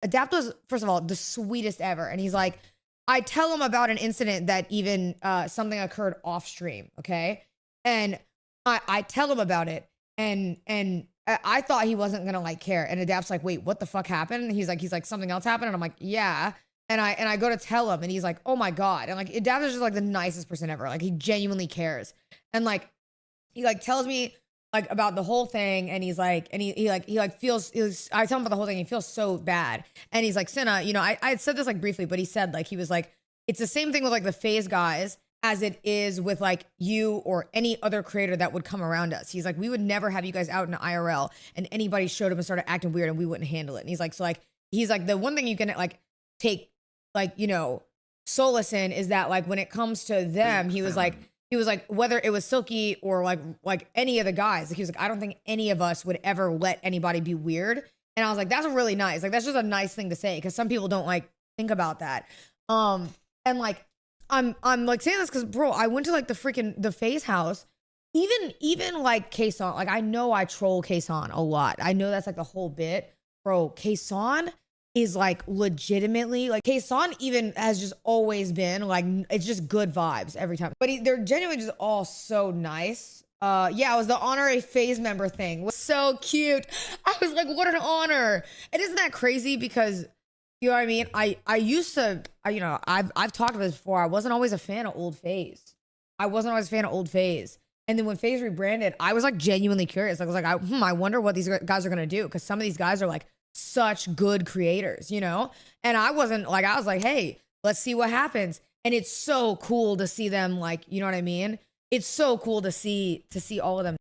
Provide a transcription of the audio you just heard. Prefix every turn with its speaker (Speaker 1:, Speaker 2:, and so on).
Speaker 1: Adapt was, first of all, the sweetest ever. And he's like, I tell him about an incident that even something occurred off stream, okay? And I tell him about it, and I thought he wasn't gonna like care. And Adapt's like, wait, what the fuck happened? And he's like, something else happened. And I'm like, yeah. And I go to tell him, and he's like, oh my God. And like, Adapt is just like the nicest person ever. Like, he genuinely cares. And like, he like tells me like about the whole thing, and he's like, and he feels, I tell him about the whole thing, he feels so bad. And he's like, Cinna, you know, I had said this like briefly, but he said like, he was like, it's the same thing with like the FaZe guys as it is with like you or any other creator that would come around us. He's like, we would never have you guys out in IRL and anybody showed up and started acting weird and we wouldn't handle it. And he's like, so like, he's like, the one thing you can like take like, you know, solace in is that like when it comes to them, he was like, whether it was Silky or like any of the guys, like he was like, I don't think any of us would ever let anybody be weird. And I was like, that's really nice. Like, that's just a nice thing to say, because some people don't like think about that. And like, I'm like saying this because, bro, I went to like the FaZe house. Even like Kason, like I know I troll Kason a lot. I know that's like the whole bit, bro. Kason is like legitimately like Kason even has just always been like, it's just good vibes every time. But they're genuinely just all so nice. Yeah, it was the honor a FaZe member thing. It was so cute. I was like, what an honor. And isn't that crazy? Because you know what I mean? I used to, you know, I've talked about this before. I wasn't always a fan of old FaZe. And then when FaZe rebranded, I was like genuinely curious. I was like, I wonder what these guys are gonna do, because some of these guys are like such good creators, you know? And I was like, hey, let's see what happens. And it's so cool to see them, like, you know what I mean? It's so cool to see all of them